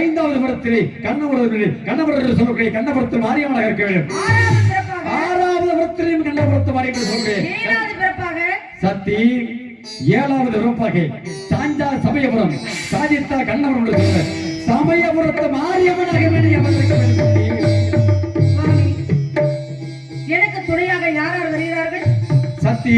5வது புறத்திலே கண்ணபுரத்தில் சொல்லக்கூடிய கண்ணபுரத்து மாரியம்மனாக இருக்க வேண்டும். 6வது புறத்திலேயும் கண்ணபுரத்து மாரியம்மன் சொல்கிறேன். சக்தி 7வது புறப்பாக சாஞ்சா சமயபுரம் சாதித்தா கண்ணபுரம் சொல்ற சமயபுரத்து மாரியம்மனாக வேண்டிய எனக்கு துணையாக யார் யார் வருகிறார்கள்? சக்தி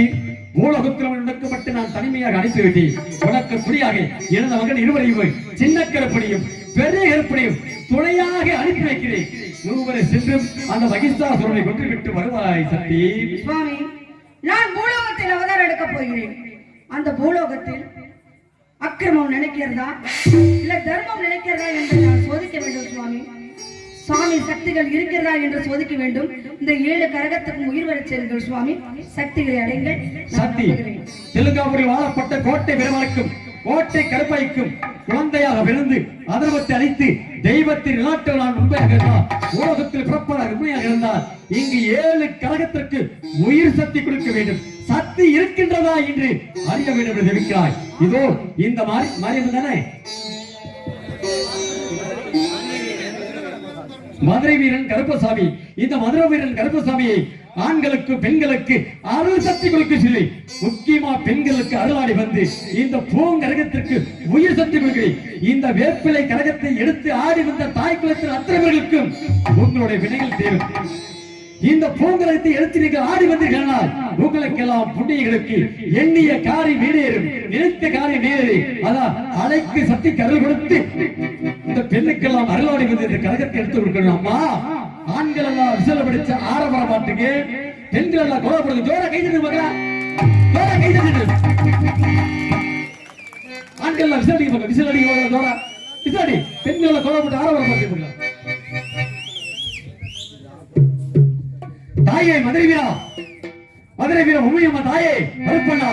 மூலகுத்திரம் உனக்கு நான் தனிமையாக அனுப்பி விட்டேன். உனக்கு துணையாக எனது மகன் இருவரையும் சின்ன கருப்படியும் பெரிய கருப்படியும் துணையாக அனுப்பி வைக்கிறேன். ஒருவரை சென்றும் அந்த மகிஷாசுரனை கொன்றுவிட்டு வருவாய். சக்தி சுவாமி, நான் பூலோகத்தில் அவதாரம் எடுக்க போகிறேன். அந்த பூலோகத்தில் அக்கிரமம் நினைக்கிறதா இல்ல தர்மம் நினைக்கிறதா என்று நான் சோதிக்க வேண்டும். சுவாமி, சுவாமி சக்திகள் இருக்கிறதா என்று சோதிக்க வேண்டும். இந்த 7 கரகத்துக்கும் உயிர் வரச் செய்யுங்கள். சுவாமி, சக்திகளை அடைங்கள். சக்தி தெலுங்காபுரியில் வாழப்பட்ட கோட்டை பெருமாளுக்கும் கோட்டை கருப்பாய்க்கும் குழந்தையாக விழுந்து அதர்வத்தை அழித்து தெய்வத்தின் நிலாட்டல் நான் உண்மையாக இருந்தால் உலகத்தில் பிறப்பதாக உண்மையாக இருந்தால் இங்கு 7 கழகத்திற்கு உயிர் சக்தி கொடுக்க வேண்டும். சக்தி இருக்கின்றதா என்று அறிய வேண்டும் என்று தெரிவிக்கிறாய். இதோ இந்த மாரியம்மன் தானே மதுரை வீரன் கருப்பசாமி. இந்த மதுரை வீரன் கருப்பசாமியை ஆண்களுக்கு பெண்களுக்கு அருள் சக்தி கொடுக்க சொல்லி முக்கியமா பெண்களுக்கு அருளாடி வந்து இந்த பூங்கரகத்திற்கு உயிர் சக்தி கொடுக்கிறேன். இந்த வேப்பிலை கரகத்தை எடுத்து ஆடி வந்த தாய் குலத்தின் அத்தனை பேர்களுக்கும் உங்களுடைய வினைகள் தேவை. இந்த பூங்கரகத்தை எடுத்து நீங்கள் ஆடி வந்தீர்களால் உங்களுக்கெல்லாம் புண்ணியங்களுக்கு எண்ணிய காரியம் நீடேறும், நினைத்த காரியம் நீடேறும். அதான் அலைக்கு சக்தி கருள் கொடுத்து இந்த பெண்ணுக்கெல்லாம் அருளாடி வந்து இந்த கரகத்தை எடுத்து கொடுக்கணும். அம்மா, ஆண்கள் எல்லாம் விசில பிடிச்ச ஆரம்பர பாட்டுக்கு பெண்கள் எல்லாம் கொலைப்படுது. ஜோர கைது மகளா, ஜோர கைது. ஆண்கள் எல்லாம் விசில் அடிக்க விசில் அடிக்க ஜோர விசிலடி. பெண்கள் எல்லாம் கொலைப்பட்டு ஆரம்பர பாட்டு. தாயே மதுரை வீரா உண்மையம்மா தாயே கருப்பண்ணா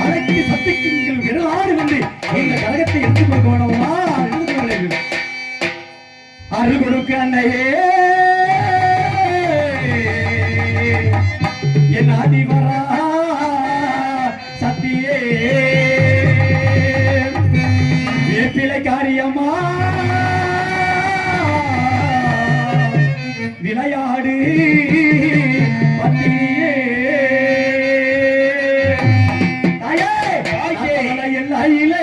அழைக்கு சக்திக்கு நீங்கள் விரலாடி வந்து இந்த கழகத்தை எடுத்துக் கொடுக்க வேணுமா? அருள் கொடுக்க அன்னையே என் ஆதிவரா சத்தியே வேப்பிலை காரியம்மா விளையாடு பத்தினியே தாயே எல்லாயிலே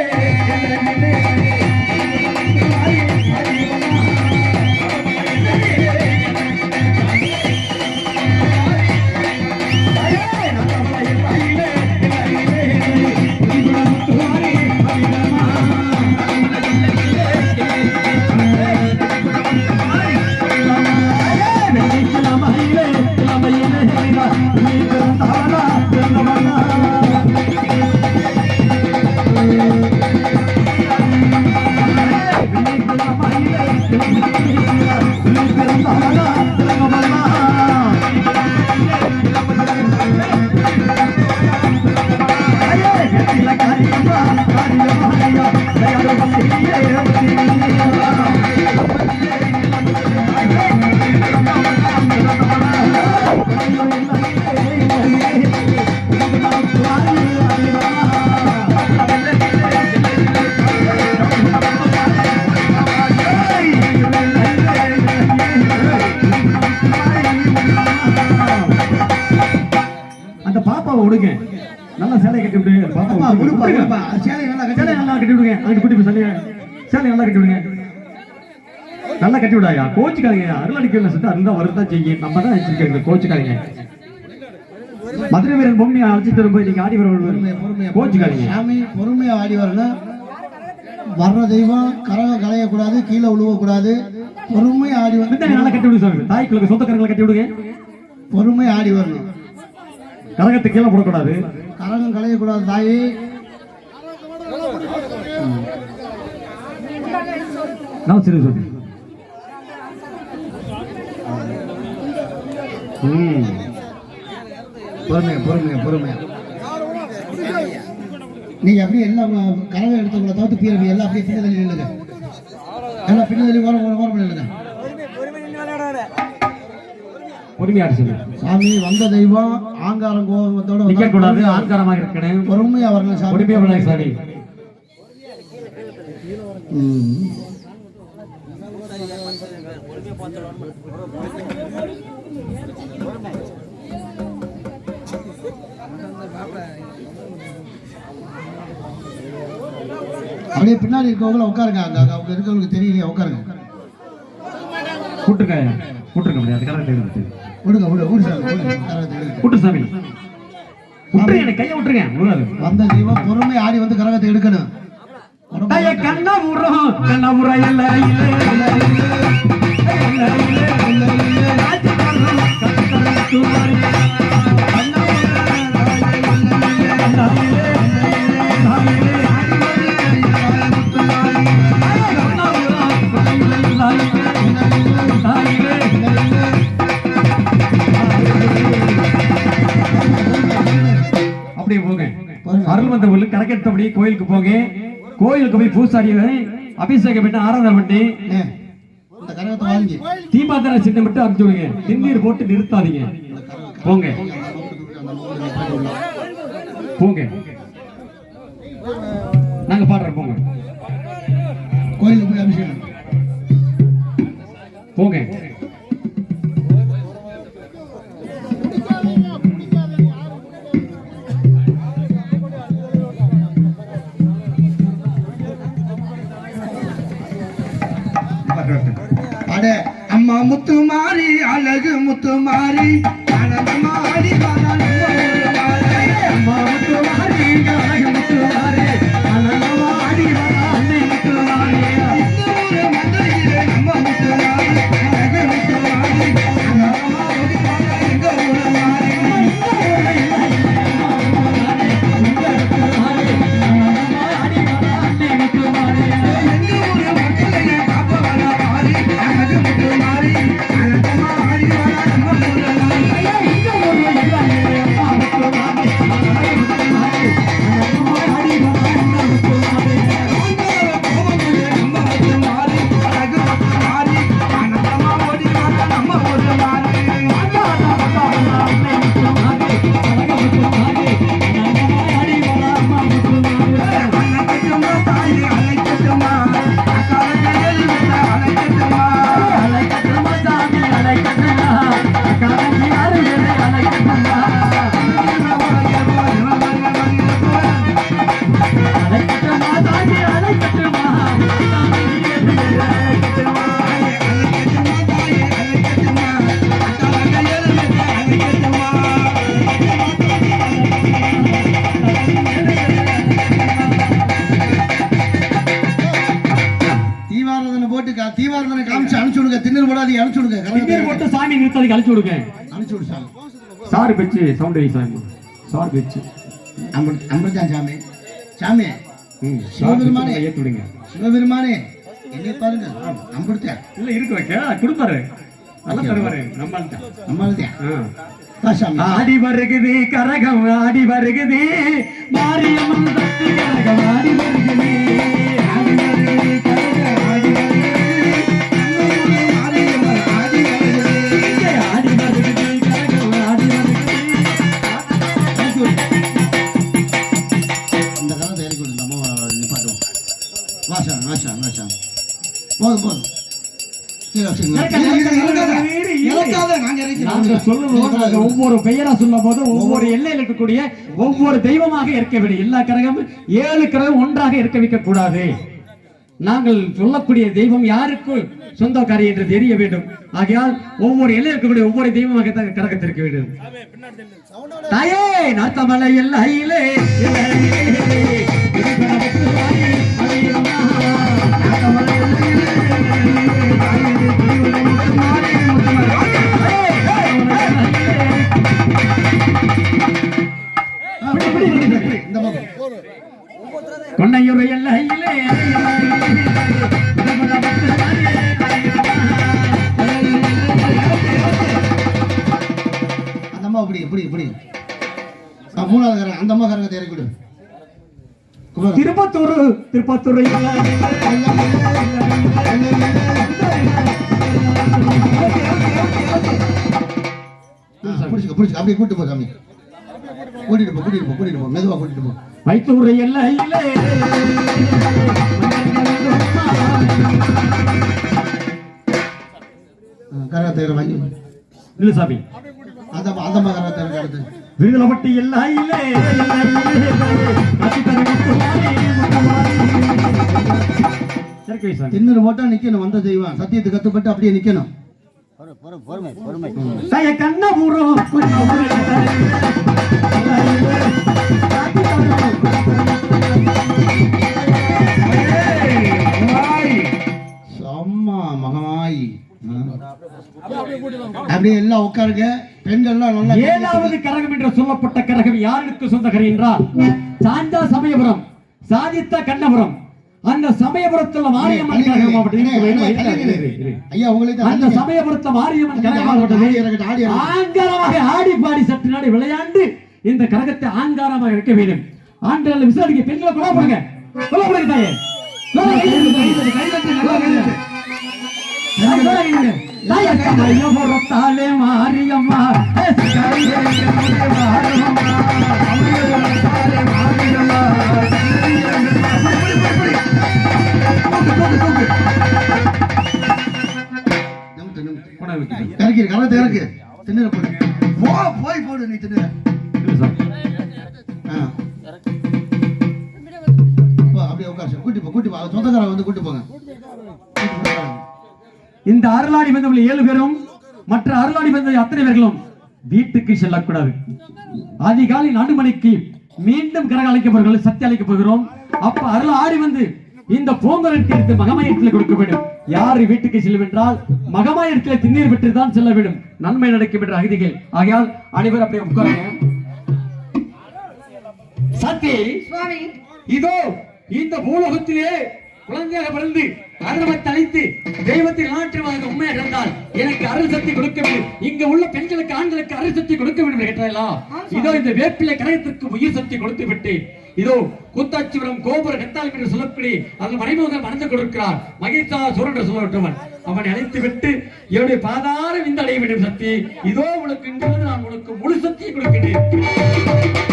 விடுங்க. நல்லா சேலை கட்டி விடுங்க. பாப்பா உடுப்பா சேலை நல்லா கட்டி விடுங்க. அதுக்கு குட்டி சேலை நல்லா கட்டி விடுங்க. நல்லா கட்டி விடாயா, கோச்சுக்காதீங்க. அருளாடிக்கல சத்தம் இருந்தா வருதா செய்ய. நம்ம தான் வச்சிருக்கீங்க, கோச்சுக்காதீங்க. மதுரை வீரன் பொம்மையை அழைச்சிட்டு வரும்போது நீங்க ஆடி வர கோச்சுக்காதீங்க. சாமி பொறுமையா ஆடி வரணும். வர்ற தெய்வம் கரகம் களையக்கூடாது, கீழே உழுவக்கூடாது. பொறுமையா ஆடி வந்து நல்லா கட்டி விடுங்க சாமி. தாய்க்குள்ள சொந்தக்காரங்களை கட்டி விடுங்க. பொறுமையா ஆடி வரணும். கரகத்தை கீழே போடக்கூடாது, கரகம் களையக்கூடாது. தாயே சரி சொல்லு. பொறுமையா பொறுமையா பொறுமையா. நீங்க அப்படியே எல்லாம் கரகம் எடுத்தவங்களை தவிர்த்து பீரவி எல்லாம் அப்படியே பின்னதள்ளி நில்லுங்க. எல்லாம் பின்னதள்ளி ஓரம் நில்லுங்க. பொறுமையாடு சொல்லு. சாமி வந்த தெய்வம் ஆங்காரம் கோபத்தோட நிக்க கூடாது, ஆங்காரமாக இருக்கணும். பொறுமையா வரணும் சாமி. பொறுமையா வரணும் சாமி. அப்படியே பின்னாடி இருக்கவங்கள உட்காருங்க. அங்க அவங்க இருக்கவங்களுக்கு தெரியலையா, உட்காருங்க. கூட்டுருக்காயா கூட்டுருக்க முடியாது கரெக்ட் எடுத்து விடுங்க விடு ஊர் சாமி விடுங்க. கூட்டு சாமி விட்டுருங்க எனக்கு கையை விட்டுருங்க விடாது வந்த தெய்வம் பொறுமை ஆடி வந்து கரகத்தை எடுக்கணும். கண்ணபுரம் கண்ணபுரம் அப்படியே போங்க அருள்மந்தபுரம் கரக்கெடுத்தபடி கோயிலுக்கு போங்க. கோயிலுக்கு போய் பூசாரியை அபிஷேகம் பண்ணி ஆராதனை பண்ணி இந்த கரகத்தை வாங்கி தீபாத்திர சின்னம் மட்டும் அனுப்பிச்சு விடுங்க. திருநீர் போட்டு நிறுத்தாதீங்க. போங்க போங்க நாங்க பாடுறோம். போங்க கோயிலுக்கு போய் அபிஷேகம் போங்க. அட அம்மா முத்து மாறி அழகு முத்து மாறி மாறி அம்மா முத்து மாறி அழகு முத்து மாறி அனந்தமாடி அன்னை முத்து மாறி நம்ம முத்து மாறி அழகு முத்து மாறி தீவாரதனை காமிச்சு அனுப்பிச்சு விடுங்க. திண்ணூர் போடாது அனுப்பிச்சு விடுங்க. திண்ணூர் போட்டு சாமி நிறுத்தாதுக்கு அழைச்சு விடுங்க. அனுப்பிச்சு விடு சாமி. சார் பெச்சு சவுண்ட் வை சாமி. சார் பெச்சு அமிர்தான் சாமி. சாமி சிவபெருமானே ஏத்து விடுங்க. சிவபெருமானே என்னை பாருங்க. அமிர்தா இல்ல இருக்கு வைக்க கொடுப்பாரு. நல்லா தருவாரு. நம்மள்தான் ஆடி வருகுது கரகம் ஆடி வருகுது மாரியம்மன் சக்தி கரகம் ஆடி வருகுது. ஆடி வருகுது கரகம் ஆடி வருகுது மாரியம்மன் ஆடி வருகுது. ஆடி வருகுது கரகம் ஆடி வருகுது. இந்த கரகத்தை இறக்கி விடு. நம்ம நிப்பாட்டுவோம். வாசா வாசா வாசா போதும் போதும். ஒவ்வொரு பெயரா சொல்லும் போது ஒவ்வொரு எல்லையில் இருக்கக்கூடிய ஒவ்வொரு தெய்வமாக இருக்க வேண்டும். எல்லா கரகமும் 7 கரகம் ஒன்றாக இருக்க வைக்க கூடாது. நாங்கள் சொல்லக்கூடிய தெய்வம் யாருக்கு சொந்தக்காரி என்று தெரிய வேண்டும். ஆகையால் ஒவ்வொரு எல்லையில் இருக்கக்கூடிய ஒவ்வொரு தெய்வமாக கரகத்திருக்க வேண்டும். தாயே நாத்தமலை எல்லையிலே கொண்டையுறை எல்லையிலே அந்த அம்மா இப்படி இப்படி இப்படி மூணாவது கரகம் அந்த அம்மா கரகத்தை இறக்கி விடு. திருப்பத்தூர் அப்படியே கூட்டு போ சாமி. கூட்டிட்டு போ மெதுவா கூட்டிட்டு போ. வைத்தூர் எல்லையிலே கரத்தை வாங்கி இல்ல சாமி அந்த அந்த கரத்தை அடுத்து விருதுலப்பட்டி எல்லாம் இல்ல திண்ணூறு போட்டா நிக்கணும் வந்த தெய்வம் சத்தியத்துக்கு கத்துப்பட்டு அப்படியே நிக்கணும் கண்ணபுரம் அம்மா மகமாயி அப்படியே எல்லாம் உட்காருங்க பெண்கள்லாம் நல்லா. ஏழாவது கரகம் என்று சொல்லப்பட்ட கரகம் யாருக்கு சொந்தகரி என்றால் சாந்தா சமயபுரம் சாதித்த கண்ணபுரம் அந்த சமயபுரத்துல மாரியம்மன் கரகம் ஐயா உங்களுக்கு அந்த சமயபுரத்துல மாரியம்மன் கரகம் ஆங்காரமாக ஆடி பாடி சற்று நாடி விளையாண்டு இந்த கரகத்தை ஆங்காரமாக வைக்க வேண்டும். ஆண்கள் விசாரிக்க பெண்களை கொலை தாயே தாலே மாரியம்மா கரத்தை இறக்கு திண்ணூறு போடு போய் போடு நீ திண்ணூறு அப்படியே உட்காரு கூட்டி போ சொந்தக்காரங்க வந்து கூட்டி போங்க. இந்த அருளாடி வந்தவர்கள் 7 பேரும் மற்ற அருளாடி வந்த அத்தனை பேர்களும் வீட்டுக்கு செல்லக்கூடாது. அதிகாலை 4 மணிக்கு மீண்டும் கரக அழைக்கப்படுகிறது சத்திய அழைக்க போகிறோம். அப்ப அருளாடி வந்து இந்த பூங்கரத்தை எடுத்து மகமாயத்தில் கொடுக்க வேண்டும். யாரு வீட்டுக்கு செல்லும் என்றால் மகமாயத்தில் திண்ணீர் பெற்று தான் செல்ல வேண்டும். நன்மை நடக்கும் என்ற அகதிகள் ஆகையால் அனைவரும் அப்படியே உட்காருங்க. சத்தி சுவாமி இதோ இந்த பூலோகத்திலே குழந்தையாக பிறந்து அருளத்தை அழைத்து தெய்வத்தை நாட்டுவாங்க உண்மை இருந்தால் எனக்கு அருள் சக்தி கொடுக்க வேண்டும். இங்க உள்ள பெண்களுக்கு ஆண்களுக்கு அருள் சக்தி கொடுக்க வேண்டும் கேட்டாலா இதோ இந்த வேப்பிலை கரகத்திற்கு உயிர் சக்தி கொடுத்து விட்டு இதோ கூத்தாச்சிபுரம் கோபுர கத்தாலம் என்று சொல்லப்படி அந்த மறைமுகம் மணந்து கொடுக்கிறார் மகிழ்ச்சாசுரன் என்று சொல்லப்பட்டவன் அவனை அழைத்து விட்டு என்னுடைய பாதார விந்து அடைய வேண்டும் சக்தி இதோ உனக்கு இங்கிருந்து நான் உனக்கு முழு சக்தியை கொடுக்கிறேன்.